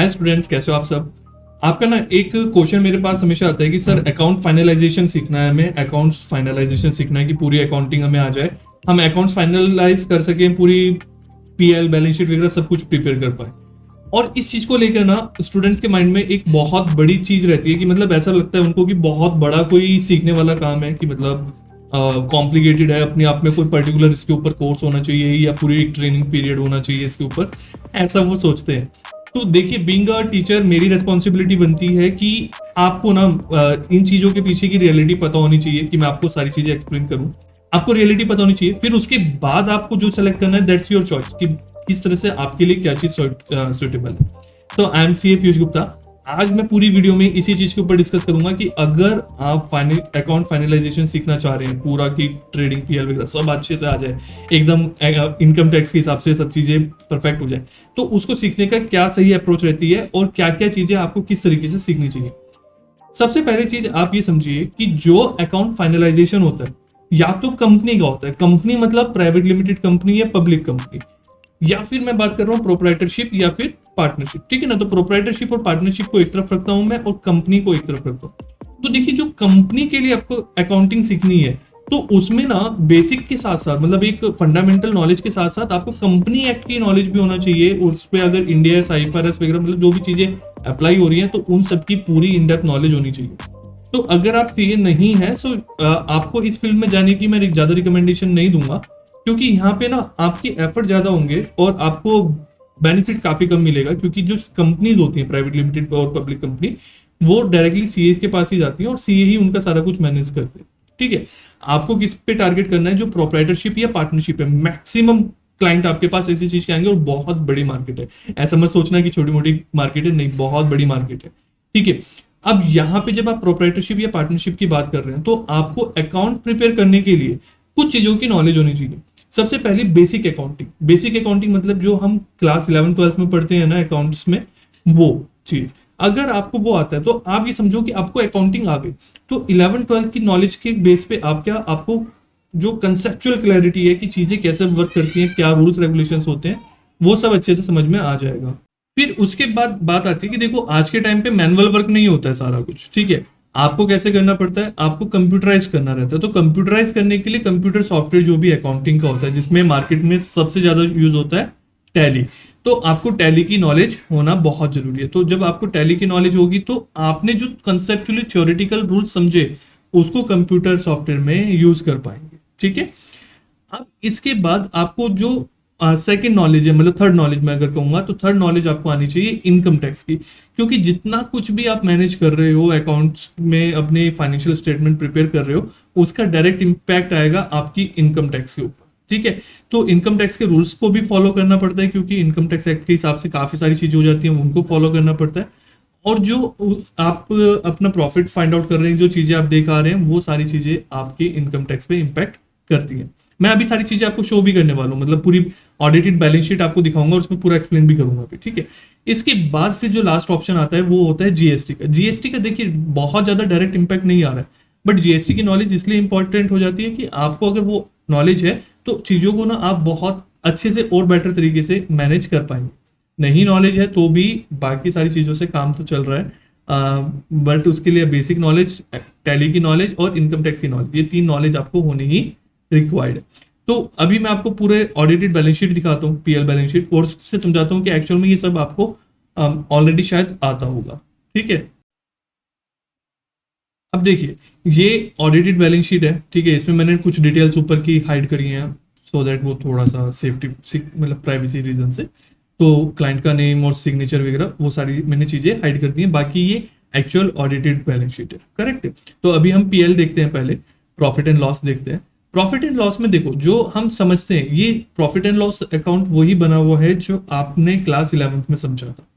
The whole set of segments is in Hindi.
हाय स्टूडेंट्स, कैसे हो आप सब। आपका ना एक क्वेश्चन मेरे पास हमेशा आता है कि सर अकाउंट फाइनलाइजेशन सीखना है, हमें अकाउंट्स फाइनलाइजेशन सीखना है कि पूरी अकाउंटिंग हमें आ जाए, हम अकाउंट्स फाइनलाइज कर सकें, पूरी पीएल बैलेंस शीट वगैरह सब कुछ प्रिपेयर कर पाए। और इस चीज को लेकर ना स्टूडेंट्स के माइंड में एक बहुत बड़ी चीज रहती है कि मतलब ऐसा लगता है उनको कि बहुत बड़ा कोई सीखने वाला काम है, कि मतलब कॉम्प्लिकेटेड है, अपने आप में कोई पर्टिकुलर इसके ऊपर कोर्स होना चाहिए या पूरी एक ट्रेनिंग पीरियड होना चाहिए इसके ऊपर, ऐसा वो सोचते हैं। तो देखिए, बीइंग अ टीचर मेरी रेस्पॉन्सिबिलिटी बनती है कि आपको ना इन चीजों के पीछे की रियलिटी पता होनी चाहिए, कि मैं आपको सारी चीजें एक्सप्लेन करूं। आपको रियलिटी पता होनी चाहिए, फिर उसके बाद आपको जो सेलेक्ट करना है दैट्स योर चॉइस, कि किस तरह से आपके लिए क्या चीज सुटेबल है। तो आई एम सी ए पीयूष गुप्ता। आज मैं पूरी वीडियो में इसी चीज के ऊपर डिस्कस करूंगा कि अगर आप फाइनल अकाउंट फाइनलाइजेशन सीखना चाह रहे हैं, पूरा की ट्रेडिंग पीएल वगैरह सब अच्छे से आ जाए, एकदम इनकम टैक्स के हिसाब से सब चीजें परफेक्ट हो जाए, तो उसको सीखने का क्या सही अप्रोच रहती है और क्या क्या चीजें आपको किस तरीके से सीखनी चाहिए। सबसे पहली चीज आप ये समझिए कि जो अकाउंट फाइनलाइजेशन होता है या तो कंपनी का होता है, कंपनी मतलब प्राइवेट लिमिटेड कंपनी या पब्लिक कंपनी, या फिर मैं बात कर रहा हूँ प्रोप्राइटरशिप या फिर पार्टनरशिप, ठीक है ना। तो प्रोप्राइटरशिप और पार्टनरशिप को एक तरफ रखता हूं मैं और कंपनी को एक तरफ रखता हूँ। तो देखिए, जो कंपनी के लिए आपको अकाउंटिंग सीखनी है तो उसमें ना बेसिक के साथ साथ, मतलब एक फंडामेंटल नॉलेज के साथ साथ आपको कंपनी एक्ट की नॉलेज भी होना चाहिए। उस पर अगर इंडिया आईएफआरएस वगैरह मतलब जो भी चीजें अप्लाई हो रही है तो उन सबकी पूरी इन डेप्थ नॉलेज होनी चाहिए। तो अगर आप सीए नहीं है तो आपको इस फील्ड में जाने की मैं ज्यादा रिकमेंडेशन नहीं दूंगा, क्योंकि यहाँ पे ना आपकी एफर्ट ज्यादा होंगे और आपको बेनिफिट काफी कम मिलेगा, क्योंकि जो कंपनीज होती हैं प्राइवेट लिमिटेड और पब्लिक कंपनी, वो डायरेक्टली सीए के पास ही जाती हैं और सीए ही उनका सारा कुछ मैनेज करते हैं। ठीक है, आपको किस पे टारगेट करना है, जो प्रोप्राइटरशिप या पार्टनरशिप है। मैक्सिमम क्लाइंट आपके पास ऐसी चीज के आएंगे और बहुत बड़ी मार्केट है, ऐसा मत सोचना कि छोटी मोटी मार्केट है, नहीं, बहुत बड़ी मार्केट है। ठीक है, अब यहाँ पे जब आप प्रोप्राइटरशिप या पार्टनरशिप की बात कर रहे हैं तो आपको अकाउंट प्रिपेयर करने के लिए कुछ चीजों की नॉलेज होनी चाहिए। सबसे पहले बेसिक अकाउंटिंग। बेसिक अकाउंटिंग मतलब जो हम क्लास 11th 12th में पढ़ते हैं ना अकाउंट्स में, वो चीज अगर आपको वो आता है तो आप ये समझो कि आपको अकाउंटिंग आ गई। तो 11th 12th की नॉलेज के बेस पे आप क्या, आपको जो कंसेप्चुअल क्लैरिटी है कि चीजें कैसे वर्क करती हैं, क्या रूल्स रेगुलेशंस होते हैं, वो सब अच्छे से समझ में आ जाएगा। फिर उसके बाद बात आती है कि देखो, आज के टाइम पे मैनुअल वर्क नहीं होता है सारा कुछ, ठीक है। आपको कैसे करना पड़ता है, आपको कंप्यूटराइज करना रहता है। तो कंप्यूटराइज करने के लिए कंप्यूटर सॉफ्टवेयर जो भी अकाउंटिंग का होता है, जिसमें मार्केट में सबसे ज्यादा यूज होता है टैली, तो आपको टैली की नॉलेज होना बहुत जरूरी है। तो जब आपको टैली की नॉलेज होगी तो आपने जो कंसेप्चुअली थ्योरेटिकल रूल समझे उसको कंप्यूटर सॉफ्टवेयर में यूज कर पाएंगे। ठीक है, अब इसके बाद आपको जो सेकंड नॉलेज है, मतलब थर्ड नॉलेज मैं अगर कहूंगा तो थर्ड नॉलेज आपको आनी चाहिए इनकम टैक्स की, क्योंकि जितना कुछ भी आप मैनेज कर रहे हो अकाउंट्स में, अपने फाइनेंशियल स्टेटमेंट प्रिपेयर कर रहे हो, उसका डायरेक्ट इंपैक्ट आएगा आपकी इनकम टैक्स के ऊपर। ठीक है, तो इनकम टैक्स के रूल्स को भी फॉलो करना पड़ता है, क्योंकि इनकम टैक्स एक्ट के हिसाब से काफी सारी चीजें हो जाती हैं, उनको फॉलो करना पड़ता है। और जो आप अपना प्रॉफिट फाइंड आउट कर रहे हैं, जो चीजें आप देख आ रहे हैं, वो सारी चीजें आपकी इनकम टैक्स पे इंपैक्ट करती हैं। मैं अभी सारी चीजें आपको शो भी करने वाला हूँ, मतलब पूरी ऑडिटेड बैलेंस शीट आपको दिखाऊंगा और उसमें पूरा एक्सप्लेन भी करूंगा अभी। ठीक है, इसके बाद फिर जो लास्ट ऑप्शन आता है वो होता है जीएसटी का। जीएसटी का देखिए बहुत ज्यादा डायरेक्ट इंपैक्ट नहीं आ रहा है, बट जीएसटी की नॉलेज इसलिए इंपॉर्टेंट हो जाती है कि आपको अगर वो नॉलेज है तो चीजों को ना आप बहुत अच्छे से और बेटर तरीके से मैनेज कर पाएंगे। नहीं नॉलेज है तो भी बाकी सारी चीजों से काम तो चल रहा है, बट उसके लिए बेसिक नॉलेज, टैली की नॉलेज और इनकम टैक्स की नॉलेज, ये तीन नॉलेज आपको होनी ही रिक्वायर्ड है। तो अभी मैं आपको पूरे ऑडिटेड बैलेंस शीट दिखाता हूँ, पीएल बैलेंस शीट, और उससे समझाता हूँ कि एक्चुअल में ये सब आपको ऑलरेडी शायद आता होगा। ठीक है, अब देखिए, ये ऑडिटेड बैलेंस शीट है। ठीक है, इसमें मैंने कुछ डिटेल्स ऊपर की हाइड करी हैं सो दैट वो थोड़ा सा सेफ्टी, मतलब प्राइवेसी रीजन से। तो क्लाइंट का नेम और सिग्नेचर वगैरह वो सारी मैंने चीजें हाइड कर दी हैं, बाकी ये एक्चुअल ऑडिटेड बैलेंस शीट है। करेक्ट है, तो अभी हम पीएल देखते हैं, पहले प्रॉफिट एंड लॉस देखते हैं। प्रॉफिट एंड लॉस में देखो, जो हम समझते हैं, ये प्रॉफिट एंड लॉस अकाउंट वही बना हुआ है जो आपने क्लास 11th में समझा था।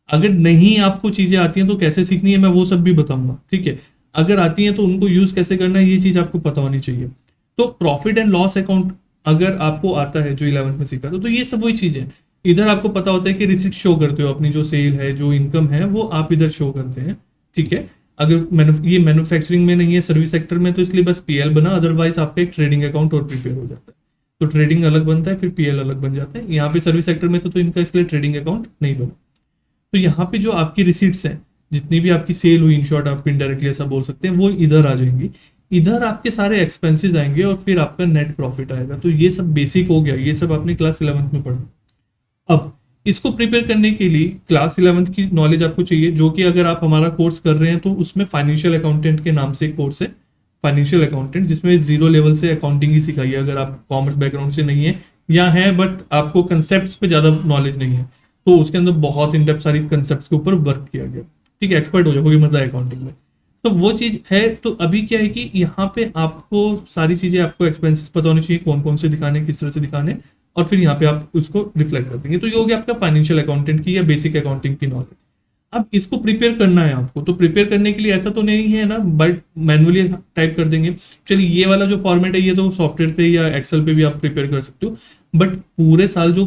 अगर नहीं आपको चीजें आती हैं तो कैसे सीखनी है मैं वो सब भी बताऊंगा। ठीक है, अगर आती हैं तो उनको यूज कैसे करना है ये चीज आपको पता होनी चाहिए। तो प्रॉफिट एंड लॉस अकाउंट अगर आपको आता है जो 11th में सीखा तो ये सब वही चीज है। इधर आपको पता होता है कि रिसिप्ट शो करते हो, अपनी जो सेल है, जो इनकम है, वो आप इधर शो करते हैं। ठीक है, अगर ये मैन्युफैक्चरिंग में नहीं है, सर्विस सेक्टर में, तो इसलिए बस पीएल बना, अदरवाइज आपका एक ट्रेडिंग अकाउंट और प्रिपेयर हो जाता है। तो ट्रेडिंग अलग बनता है, फिर पीएल अलग बन जाता है। यहाँ पे सर्विस सेक्टर में तो इनका इसलिए ट्रेडिंग अकाउंट नहीं बना। तो यहाँ पे जो आपकी रिसीट्स हैं, जितनी भी आपकी सेल हुई, इन शॉर्ट आप इनडायरेक्टली ऐसा बोल सकते हैं, वो इधर आ जाएंगी। इधर आपके सारे एक्सपेंसेस आएंगे और फिर आपका नेट प्रॉफिट आएगा। तो ये सब बेसिक हो गया, ये सब आपने क्लास 11th में पढ़ा। अब इसको प्रिपेयर करने के लिए क्लास 11th की नॉलेज आपको चाहिए, जो कि अगर आप हमारा कोर्स कर रहे हैं तो उसमें फाइनेंशियल अकाउंटेंट के नाम से एक कोर्स है, फाइनेंशियल अकाउंटेंट, जिसमें 0 लेवल से अकाउंटिंग ही सिखाई है। अगर आप कॉमर्स बैकग्राउंड से नहीं है या है बट आपको कंसेप्ट पे ज्यादा नॉलेज नहीं है, तो उसके अंदर बहुत इन डेप्थ सारी कंसेप्ट के ऊपर वर्क किया गया। ठीक है, एक्सपर्ट हो जाओगे मतलब अकाउंटिंग में। तो वो चीज है। तो अभी क्या है कि यहाँ पे आपको सारी चीजें, आपको एक्सपेंसेस पता होनी चाहिए, कौन कौन से दिखाने, किस तरह से दिखाने, और फिर यहाँ पे आप उसको रिफ्लेक्ट कर देंगे। तो ये हो गया आपका फाइनेंशियल अकाउंटेंट की या बेसिक अकाउंटिंग की नॉलेज। अब इसको प्रिपेयर करना है आपको, तो प्रिपेयर करने के लिए ऐसा तो नहीं है ना बट मैनुअली टाइप कर देंगे। चलिए, ये वाला जो फॉर्मेट है ये तो सॉफ्टवेयर पे या एक्सेल पे भी आप प्रिपेयर कर सकते हो, बट पूरे साल जो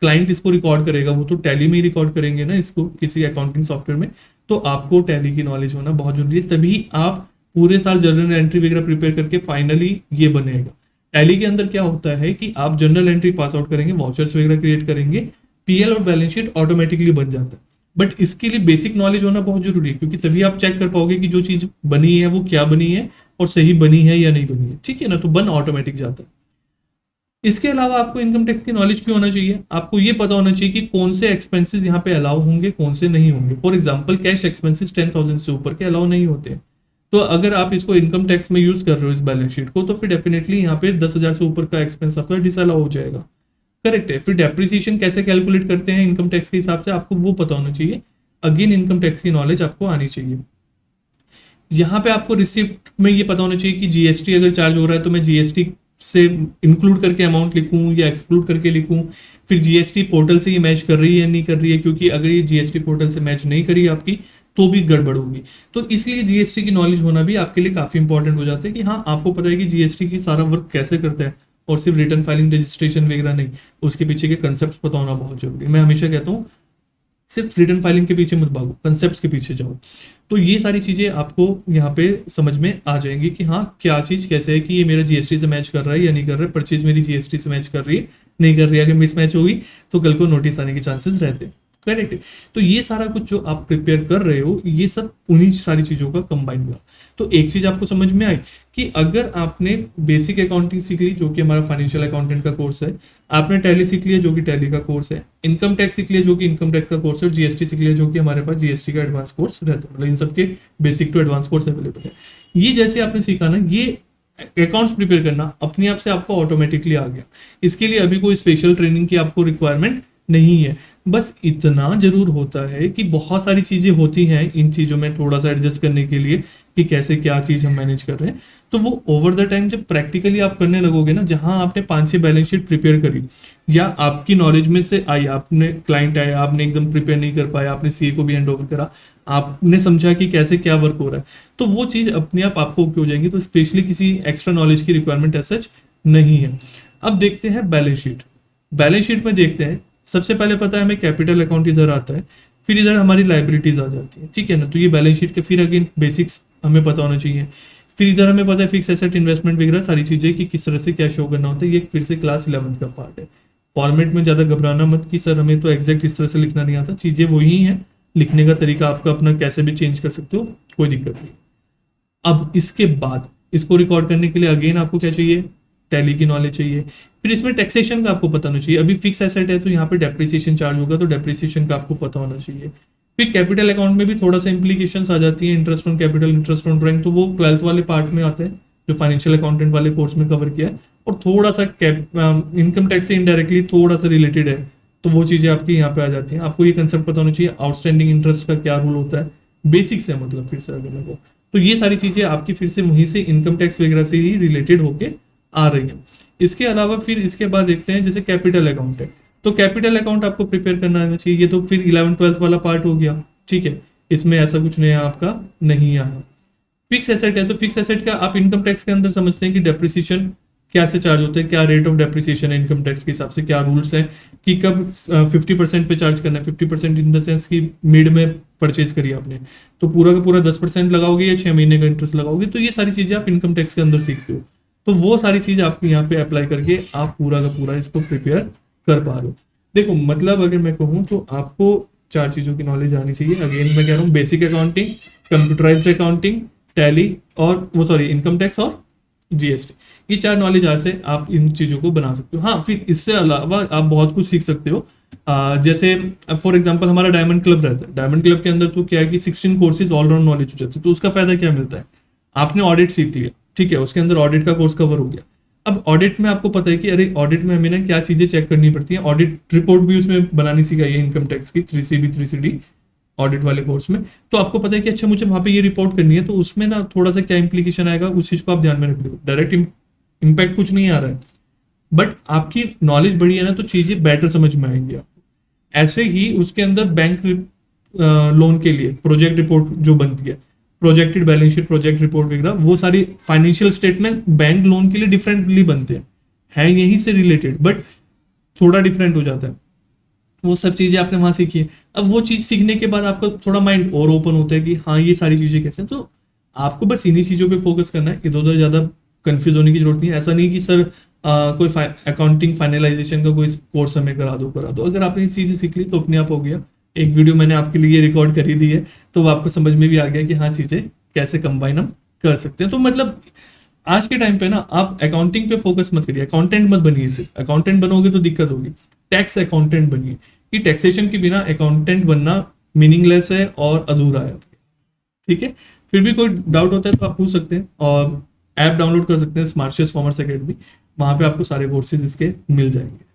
क्लाइंट इसको रिकॉर्ड करेगा वो तो टैली में ही रिकॉर्ड करेंगे ना इसको, किसी अकाउंटिंग सॉफ्टवेयर में। तो आपको टैली की नॉलेज होना बहुत जरूरी है, तभी आप पूरे साल जर्नल एंट्री वगैरह प्रिपेयर करके फाइनली ये बनेगा। टैली के अंदर क्या होता है कि आप जर्नल एंट्री पास आउट करेंगे, वाउचर्स वगैरह क्रिएट करेंगे, पीएल और बैलेंस शीट ऑटोमेटिकली बन जाता है। बट इसके लिए बेसिक नॉलेज होना बहुत जरूरी है, क्योंकि तभी आप चेक कर पाओगे कि जो चीज बनी है वो क्या बनी है और सही बनी है या नहीं बनी है। ठीक है ना, तो बन ऑटोमेटिक जाता है। इसके अलावा आपको इनकम टैक्स की नॉलेज क्यों होना चाहिए? आपको ये पता होना चाहिए कि कौन से एक्सपेंसेस यहाँ पे अलाउ होंगे, कौन से नहीं होंगे। फॉर एग्जांपल, कैश एक्सपेंसेस 10,000 से ऊपर के अलाउ नहीं होते। तो अगर आप इसको इनकम टैक्स में यूज कर रहे हो इस बैलेंस शीट को, तो फिर डेफिनेटली यहाँ पे 10,000 से ऊपर का एक्सपेंस आपका डिसअलाउ हो जाएगा। करेक्ट है। फिर डेप्रिसिएशन कैसे कैलकुलेट करते हैं इनकम टैक्स के हिसाब से, आपको वो पता होना चाहिए। अगेन इनकम टैक्स की नॉलेज आपको आनी चाहिए। यहाँ पे आपको रिसिप्ट में ये पता होना चाहिए कि जीएसटी अगर चार्ज हो रहा है तो मैं जीएसटी से इंक्लूड करके अमाउंट लिखूं या एक्सक्लूड करके लिखूं। फिर जीएसटी पोर्टल से ये मैच कर रही है या नहीं कर रही है, क्योंकि अगर ये जीएसटी पोर्टल से मैच नहीं करी आपकी तो भी गड़बड़ होगी। तो इसलिए जीएसटी की नॉलेज होना भी आपके लिए काफी इंपॉर्टेंट हो जाता है कि हाँ, आपको पता है कि जीएसटी की सारा वर्क कैसे करता है, और सिर्फ रिटर्न फाइलिंग रजिस्ट्रेशन वगैरह नहीं, उसके पीछे के कंसेप्ट पता होना बहुत जरूरी है। मैं हमेशा कहता हूँ सिर्फ रिटर्न फाइलिंग के पीछे मत भागो, कंसेप्ट के पीछे जाओ। तो ये सारी चीजें आपको यहाँ पे समझ में आ जाएंगी कि हाँ, क्या चीज कैसे है, कि ये मेरा जीएसटी से मैच कर रहा है या नहीं कर रहा है, परचेज मेरी जीएसटी से मैच कर रही है नहीं कर रही है। अगर मिसमैच होगी तो कल को नोटिस आने के चांसेस रहते हैं। करेक्ट है। तो ये सारा कुछ जो आप प्रिपेयर कर रहे हो, ये सब उन्हीं सारी चीजों का कंबाइन हुआ। तो एक चीज आपको समझ में आई कि अगर आपने बेसिक अकाउंटिंग सीख ली, जो कि हमारा फाइनेंशियल अकाउंटेंट का कोर्स है, आपने टैली सीख लिया जो कि टैली का कोर्स है, इनकम टैक्स सीख लिया जो कि इनकम टैक्स का कोर्स है, और जीएसटी सीख लिया जो कि हमारे पास जीएसटी का एडवांस कोर्स रहता है। मतलब इन सबके basic to advance course available है। ये जैसे आपने सीखा ना, ये अकाउंट्स प्रिपेयर करना अपने आप से आपको ऑटोमेटिकली आ गया। इसके लिए अभी कोई स्पेशल ट्रेनिंग की आपको रिक्वायरमेंट नहीं है। बस इतना जरूर होता है कि बहुत सारी चीजें होती हैं इन चीजों में थोड़ा सा एडजस्ट करने के लिए, कि कैसे क्या चीज हम मैनेज कर रहे हैं। तो वो ओवर द टाइम जब प्रैक्टिकली आप करने लगोगे ना, जहां आपने 5-6 बैलेंस शीट प्रिपेयर करी, या आपकी नॉलेज में से आई, आपने क्लाइंट आया, आपने एकदम प्रिपेयर नहीं कर पाया, आपने सीए को भी हैंड ओवर करा, आपने समझा कि कैसे क्या वर्क हो रहा है, तो वो चीज अपने आप आपको ओके हो जाएंगी। तो स्पेशली किसी एक्स्ट्रा नॉलेज की रिक्वायरमेंट ऐसा नहीं है। अब देखते हैं बैलेंस शीट। बैलेंस शीट में देखते हैं, सबसे पहले पता है हमें कैपिटल अकाउंट इधर आता है, फिर इधर हमारी लाइबिलिटीज आ जाती है। ठीक है ना, तो ये बैलेंस शीट के फिर अगेन बेसिक्स हमें पता होना चाहिए। फिर इधर हमें पता है फिक्स एसेट, इन्वेस्टमेंट वगैरह सारी चीजें कि किस तरह से क्या शो करना होता है। ये फिर से क्लास 11th का पार्ट है। फॉर्मेट में ज्यादा घबराना मत कि सर हमें तो एग्जैक्ट इस तरह से लिखना नहीं आता, चीजें वही हैं, लिखने का तरीका आपका अपना कैसे भी चेंज कर सकते हो, कोई दिक्कत नहीं। अब इसके बाद इसको रिकॉर्ड करने के लिए अगेन आपको क्या चाहिए, टैली की नॉलेज चाहिए। फिर इसमें टैक्सेशन का आपको पता होना चाहिए। अभी फिक्स एसेट है तो यहाँ पे डेप्रिसिएशन चार्ज होगा, तो डेप्रिसिएशन का आपको पता होना चाहिए। फिर कैपिटल अकाउंट में भी थोड़ा सा इंप्लीकेशंस आ जाती है, interest on capital, interest on drawing, तो वो 12th वाले पार्ट में आता है जो फाइनेंशियल अकाउंटेंट वाले कोर्स में कवर किया है। और थोड़ा सा इनकम टैक्स से इनडायरेक्टली थोड़ा सा रिलेटेड है, तो वो चीजें आपकी यहाँ पे आ जाती हैं। आपको ये कंसेप्ट पता होना चाहिए, आउटस्टैंडिंग इंटरेस्ट का क्या रूल होता है, बेसिक्स है मतलब फिर से अगर मैं कहूँ तो ये सारी चीजें आपकी फिर से वहीं से इनकम टैक्स वगैरह से ही रिलेटेड होके आ रही है। इसके अलावा फिर इसके बाद देखते हैं जैसे कैपिटल अकाउंट है, तो कैपिटल अकाउंट आपको प्रिपेयर करना आना चाहिए। ये तो फिर 11th-12th वाला पार्ट हो गया। ठीक है, इसमें ऐसा कुछ नया आपका नहीं आया। फिक्स एसेट है, तो फिक्स एसेट का आप इनकम टैक्स के अंदर समझते हैं कि डेप्रिसिएशन क्या से चार्ज होता है, क्या रेट ऑफ डेप्रिसिएशन है इनकम टैक्स के हिसाब से, क्या रूल्स हैं कि कब 50% पे चार्ज करना है। 50% इन द सेंस कि मिड में परचेज करिए आपने, तो पूरा का पूरा 10% लगाओगे या 6 महीने का इंटरेस्ट लगाओगे। तो ये सारी चीजें आप इनकम टैक्स के अंदर सीखते हो, तो वो सारी चीज आप यहाँ पे अप्लाई करके आप पूरा का पूरा इसको प्रिपेयर कर पा रहे हो। देखो मतलब अगर मैं कहूँ तो आपको 4 चीज़ों की नॉलेज आनी चाहिए। अगेन मैं कह रहा हूँ basic accounting, computerised accounting, tally और वो सॉरी इनकम टैक्स और जीएसटी, ये 4 नॉलेज आज से आप इन चीज़ों को बना सकते हो। हाँ, फिर इससे अलावा आप बहुत कुछ सीख सकते हो। जैसे फॉर एग्जांपल हमारा डायमंड क्लब रहता है, डायमंड क्लब के अंदर तो क्या है कि 16 कोर्सेज ऑलराउंड नॉलेज हो जाती है। तो उसका फायदा क्या मिलता है, आपने ऑडिट सीख लिया, ठीक है, उसके अंदर ऑडिट का कोर्स कवर हो गया। अब ऑडिट में आपको पता है कि अरे ऑडिट में हमें ना क्या चीजें चेक करनी पड़ती है, ऑडिट रिपोर्ट भी उसमें बनानी सिखाई है इनकम टैक्स की 3CB 3CD ऑडिट वाले कोर्स में। तो आपको पता है कि अच्छा मुझे वहां पे ये रिपोर्ट करनी है, तो उसमें ना थोड़ा सा क्या इंप्लीकेशन आएगा उस चीज को आप ध्यान में रख दो। डायरेक्ट इम्पैक्ट कुछ नहीं आ रहा है, बट आपकी नॉलेज बढ़ी है ना, तो चीजें बेटर समझ में आएंगी आपको। ऐसे ही उसके अंदर बैंक लोन के लिए प्रोजेक्ट रिपोर्ट जो बनती है, projected balance sheet, project report वगैरह, वो सारी फाइनेंशियल स्टेटमेंट बैंक लोन के लिए डिफरेंटली बनते हैं, है यहीं से रिलेटेड बट थोड़ा डिफरेंट हो जाता है। वो सब चीजें आपने वहां सीखी है। अब वो चीज सीखने के बाद आपका थोड़ा माइंड और ओपन होता है कि हाँ ये सारी चीजें कैसे हैं। तो आपको बस इन्हीं चीजों पे फोकस करना है, इधर उधर ज्यादा कंफ्यूज होने की जरूरत नहीं है। ऐसा नहीं कि सर कोई अकाउंटिंग फाइनलाइजेशन का कोई कोर्स हमें करा दो। अगर आपने ये चीजें सीख ली तो अपने आप हो गया। एक वीडियो मैंने आपके लिए रिकॉर्ड कर ही दी है, तो वो आपको समझ में भी आ गया कि हाँ चीजें कैसे कंबाइन हम कर सकते हैं। तो मतलब आज के टाइम पे ना आप अकाउंटिंग पे फोकस मत करिए, अकाउंटेंट मत बनिए। सिर्फ अकाउंटेंट बनोगे तो दिक्कत होगी, टैक्स अकाउंटेंट बनिए। कि टैक्सेशन के बिना अकाउंटेंट बनना मीनिंगलेस है और अधूरा है, ठीक है। फिर भी कोई डाउट होता है तो आप पूछ सकते हैं, और ऐप डाउनलोड कर सकते हैं स्मार्शियस कॉमर्स एकेडमी, वहां पे आपको सारे कोर्सेज इसके मिल जाएंगे।